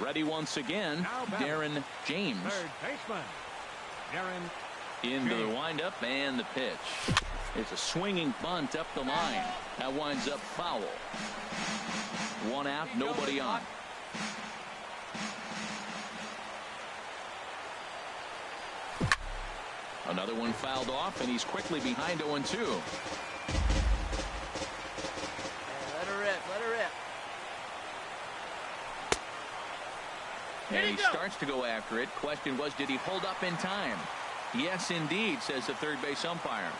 Ready once again, Darren James.
Third baseman, Darren
into the windup and the pitch. It's a swinging bunt up the line. That winds up foul. 1 out, nobody on. Another one fouled off, and he's quickly behind 0-2.
Let her rip. Let her rip.
And he starts to go after it. Question was, did he hold up in time? Yes, indeed, says the third base umpire.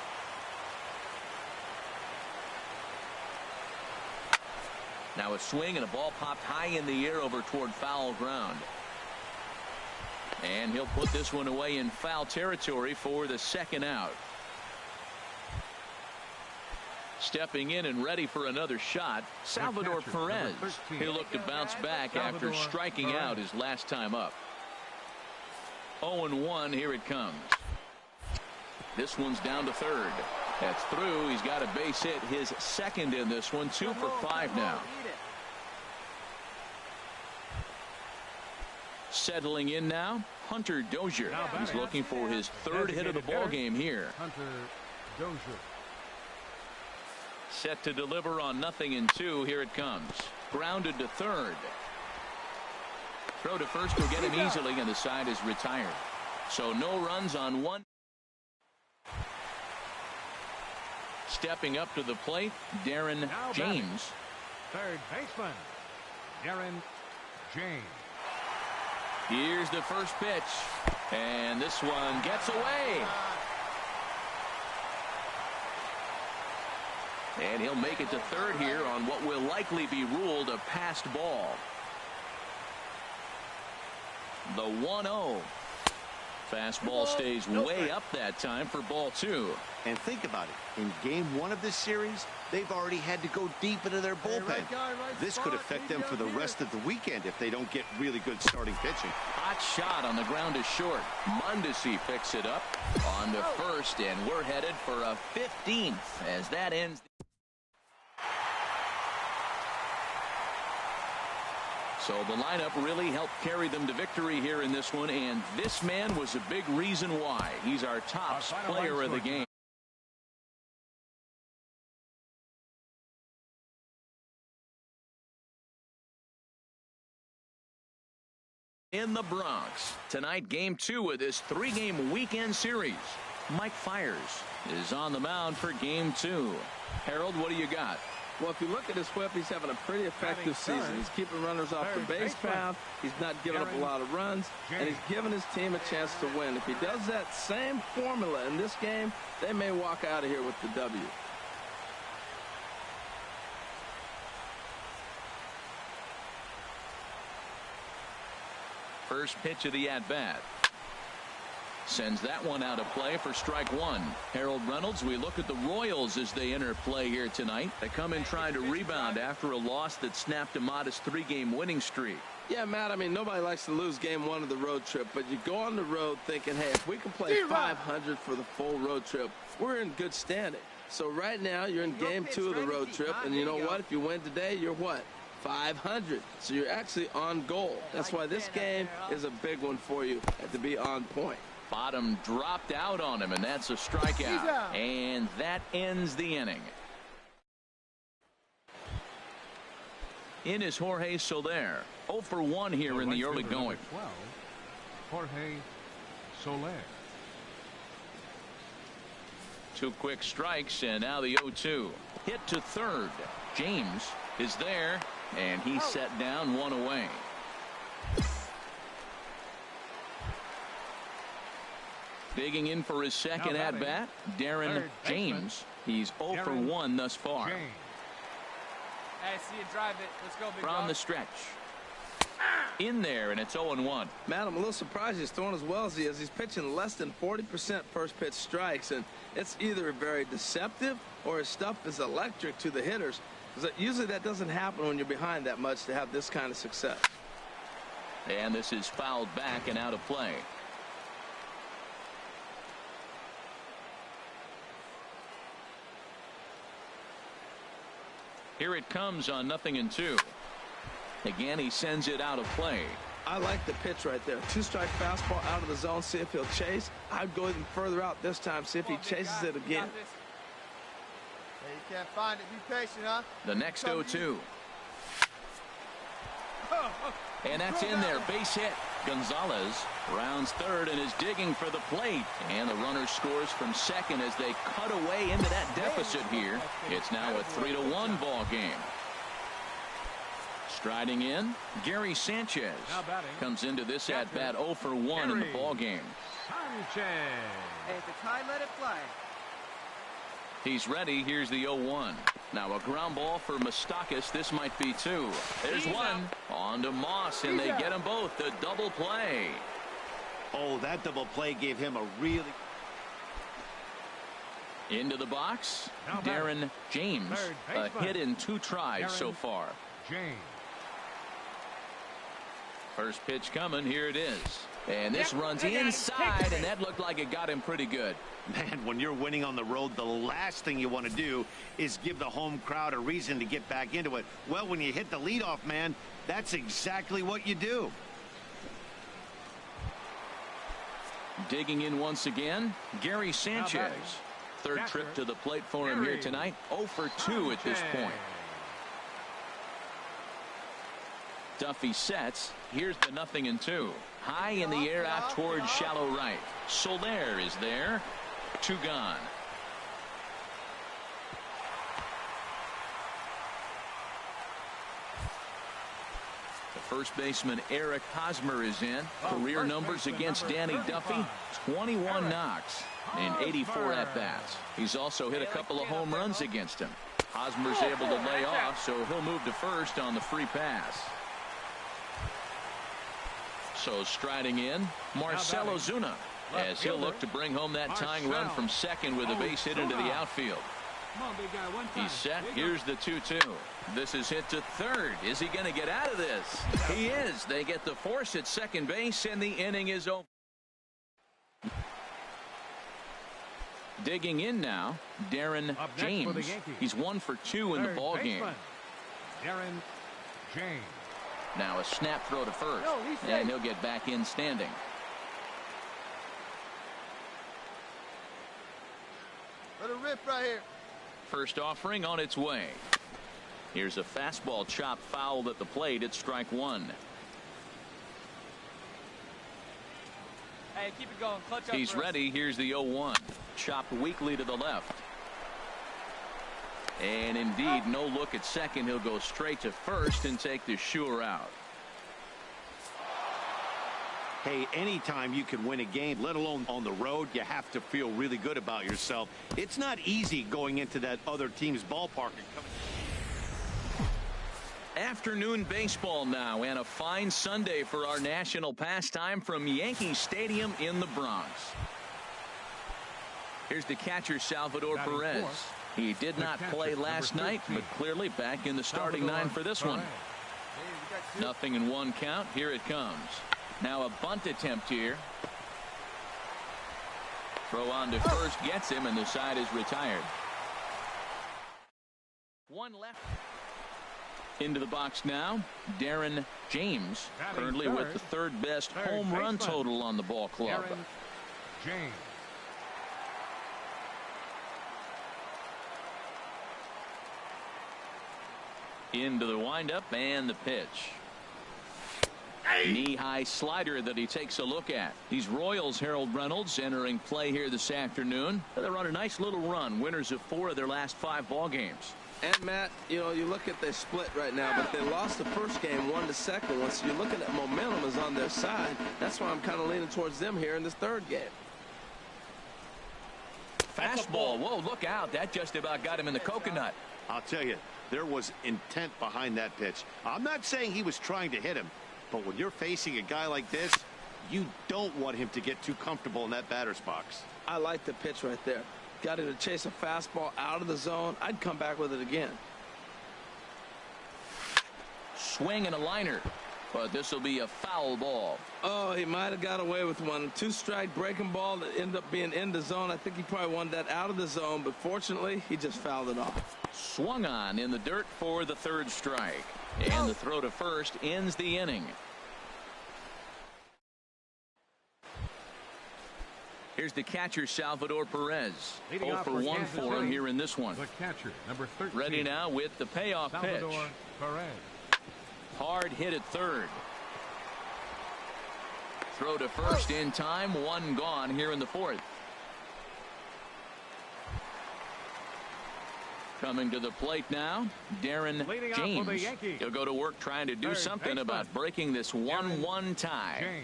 Now a swing and a ball popped high in the air over toward foul ground. And he'll put this one away in foul territory for the second out. Stepping in and ready for another shot, Salvador Perez. He'll look to bounce back after striking out his last time up. 0-1, here it comes. This one's down to third. That's through. He's got a base hit, his second in this one. 2 for 5 now. Settling in now, Hunter Dozier. He's looking for his third hit of the ball game here.
Hunter Dozier.
Set to deliver on 0-2. Here it comes. Grounded to third. Throw to first will get him easily, and the side is retired. So no runs on one. Stepping up to the plate, Darren James.
Third baseman, Darren James.
Here's the first pitch, and this one gets away. And he'll make it to third here on what will likely be ruled a passed ball. The 1-0. Fastball stays way up that time for ball 2.
And think about it. In game 1 of this series, they've already had to go deep into their bullpen. This could affect them for the rest of the weekend if they don't get really good starting pitching.
Hot shot on the ground is short. Mondesi picks it up on to first, and we're headed for a 15th as that ends. So the lineup really helped carry them to victory here in this one, and this man was a big reason why. He's our top player of the game. In the Bronx tonight, game 2 of this 3-game weekend series. Mike Fiers is on the mound for game 2. Harold, what do you got?
Well, if you look at his whip, he's having a pretty effective season. He's keeping runners off the base path. He's not giving up a lot of runs, and he's giving his team a chance to win. If he does that same formula in this game, they may walk out of here with the W.
First pitch of the at-bat. Sends that one out of play for strike 1. Harold Reynolds, we look at the Royals as they enter play here tonight. They come in trying to rebound after a loss that snapped a modest 3-game winning streak.
Yeah, Matt, I mean, nobody likes to lose game 1 of the road trip, but you go on the road thinking, hey, if we can play 500 for the full road trip, we're in good standing. So right now, you're in game 2 of the road trip, and you know what? If you win today, you're what? 500. So you're actually on goal. That's why this game is a big one for you to be on point.
Bottom dropped out on him, and that's a strikeout. And that ends the inning. In is Jorge Soler. 0 for 1 here in the early going.
12, Jorge Soler.
2 quick strikes, and now the 0-2. Hit to third. James is there, and he's set down 1 away. Digging in for his second at-bat, Darren James. He's 0 for 1 thus far.
Hey, see you drive it. Let's go, big
From
dog.
the stretch. In there, and it's 0-1.
Matt, I'm a little surprised he's throwing as well as he is. He's pitching less than 40% first pitch strikes, and it's either very deceptive or his stuff is electric to the hitters. Usually that doesn't happen when you're behind that much to have this kind of success.
And this is fouled back and out of play. Here it comes on 0-2. Again, he sends it out of play.
I like the pitch right there. 2-strike fastball out of the zone. See if he'll chase. I'd go even further out this time. See if he chases it again.
Hey, you can't find it. Be patient, huh?
The next 0-2. And that's in there. Base hit. Gonzalez rounds third and is digging for the plate. And the runner scores from second as they cut away into that deficit here. It's now a 3-1 ball game. Striding in, Gary Sanchez comes into this at bat 0 for 1 in the ball game.
Sanchez.
Hey, if it's high, let it fly.
He's ready. Here's the 0-1. Now a ground ball for Moustakas. This might be 2. There's 1. On to Moss, and they get them both. The double play.
Oh, that double play gave him a really...
Into the box, Darren James. A hit in 2 tries so far.
James.
First pitch coming. Here it is. And this runs inside, and that looked like it got him pretty good.
Man, when you're winning on the road, the last thing you want to do is give the home crowd a reason to get back into it. Well, when you hit the leadoff man, that's exactly what you do.
Digging in once again, Gary Sanchez. Third trip to the plate for him here tonight. 0 for 2 at this point. Duffy sets. Here's the 0-2. High in the air out towards shallow right. Soler is there. 2 gone. The first baseman Eric Hosmer is in. Career numbers against Danny Duffy: 21 knocks and 84 at-bats. He's also hit a couple of home runs against him. Hosmer's able to lay off, so he'll move to first on the free pass. So striding in, Marcell Ozuna, as he'll look to bring home that tying run from second with a base hit into the outfield. He's set. Here's the 2-2. This is hit to third. Is he going to get out of this? He is. They get the force at second base, and the inning is over. Digging in now, Darren James. He's 1 for 2 in the ball game.
Darren James.
Now a snap throw to first, and he'll get back in standing.
Let it rip right here.
First offering on its way. Here's a fastball chopped foul at the plate. It's strike 1.
Hey, keep it going. Clutch up.
He's ready. Here's the 0-1. Chopped weakly to the left. And indeed, no look at second. He'll go straight to first and take the sure out.
Hey, anytime you can win a game, let alone on the road, you have to feel really good about yourself. It's not easy going into that other team's ballpark and coming.
Afternoon baseball now, and a fine Sunday for our national pastime from Yankee Stadium in the Bronx. Here's the catcher, Salvador Perez. He did not play last night, but clearly back in the starting 9 for this one. 0-1 count. Here it comes. Now a bunt attempt here. Throw on to first gets him, and the side is retired. 1 left. Into the box now, Darren James, currently with the third best home run total on the ball club.
James.
Into the windup and the pitch. Knee-high slider that he takes a look at. These Royals, Harold Reynolds, entering play here this afternoon. They're on a nice little run, winners of 4 of their last 5 ball games.
And Matt, you know, you look at their split right now, but they lost the first game 1 to second one. So you're looking at momentum is on their side. That's why I'm kind of leaning towards them here in this third game.
Fastball. Whoa, look out. That just about got him in the coconut.
I'll tell you, there was intent behind that pitch. I'm not saying he was trying to hit him, but when you're facing a guy like this, you don't want him to get too comfortable in that batter's box.
I like the pitch right there. Got him to chase a fastball out of the zone. I'd come back with it again.
Swing and a liner, but this will be a foul ball.
Oh, he might have got away with one. 2-strike breaking ball that ended up being in the zone. I think he probably wanted that out of the zone, but fortunately, he just fouled it off.
Swung on in the dirt for the 3rd strike. And the throw to first ends the inning. Here's the catcher, Salvador Perez. 0 for 1 for him here in this one.
The catcher, number 13.
Ready now with the payoff
Salvador
pitch.
Perez.
Hard hit at third. Throw to first in time. One gone here in the fourth. Coming to the plate now, Darren James. He'll go to work trying to do something about breaking this 1-1 tie.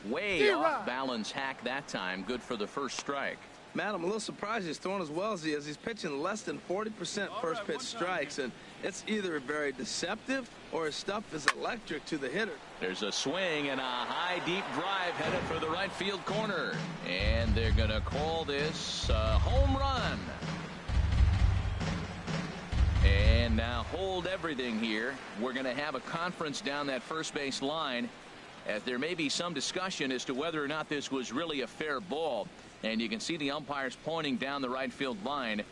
Way off balance hack that time. Good for the first strike.
Matt, I'm a little surprised he's throwing as well as he is. He's pitching less than 40% first pitch strikes, and it's either very deceptive or his stuff is electric to the hitter.
There's a swing and a high deep drive headed for the right field corner, and they're going to call this a home run. And now hold everything here. We're going to have a conference down that first base line, as there may be some discussion as to whether or not this was really a fair ball. And you can see the umpires pointing down the right field line.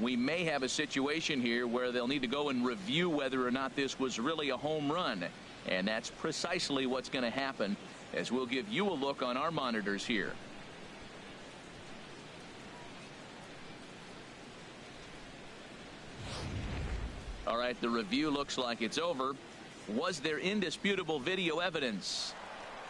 We may have a situation here where they'll need to go and review whether or not this was really a home run. And that's precisely what's going to happen, as we'll give you a look on our monitors here. All right, the review looks like it's over. Was there indisputable video evidence?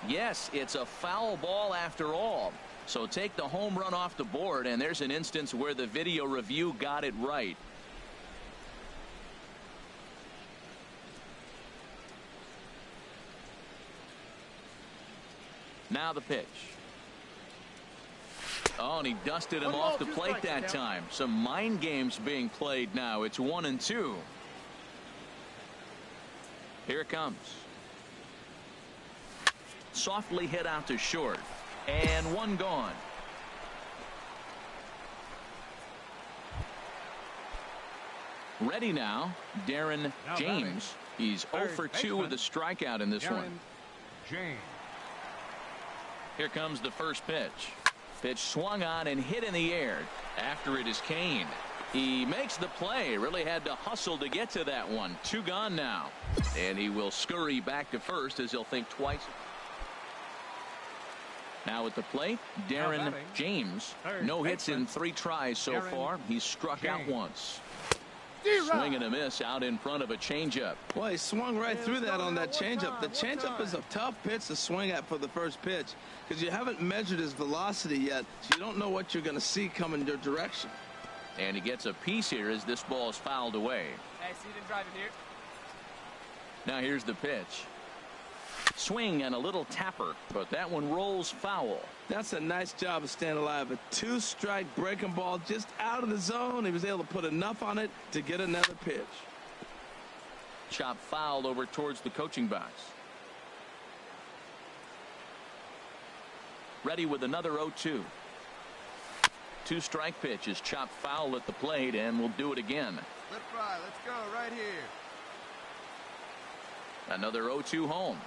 Yes, it's a foul ball after all. So take the home run off the board, and there's an instance where the video review got it right. Now the pitch. Oh, and he dusted him off the plate that time. Some mind games being played now. It's 1-2. Here it comes. Softly hit out to short. And one gone. Ready now, Darren James. He's 0 for 2 with a strikeout in this one.
James.
Here comes the first pitch. Pitch swung on and hit in the air. After it is Kane. He makes the play. Really had to hustle to get to that one. 2 gone now. And he will scurry back to first, as he'll think twice. Now at the plate, Darren James. No hits in 3 tries so far. He's struck out once. Swing and a miss out in front of a changeup.
Well, he swung right through that on that changeup. The changeup is a tough pitch to swing at for the first pitch, because you haven't measured his velocity yet, so you don't know what you're going to see coming your direction.
And he gets a piece here as this ball is fouled away.
Hey, see them driving here.
Now here's the pitch. Swing and a little tapper, but that one rolls foul.
That's a nice job of staying alive. A 2-strike breaking ball just out of the zone. He was able to put enough on it to get another pitch.
Chop foul over towards the coaching box. Ready with another 0-2. 2-strike pitch is chopped foul at the plate, and we'll do it again.
Let fly. Let's go right here.
Another 0-2 home.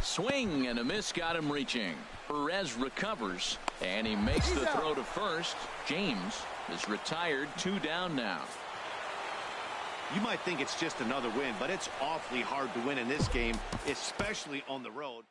Swing and a miss got him reaching. Perez recovers, and he makes the throw to first. James is retired. 2 down now.
You might think it's just another win, but it's awfully hard to win in this game, especially on the road.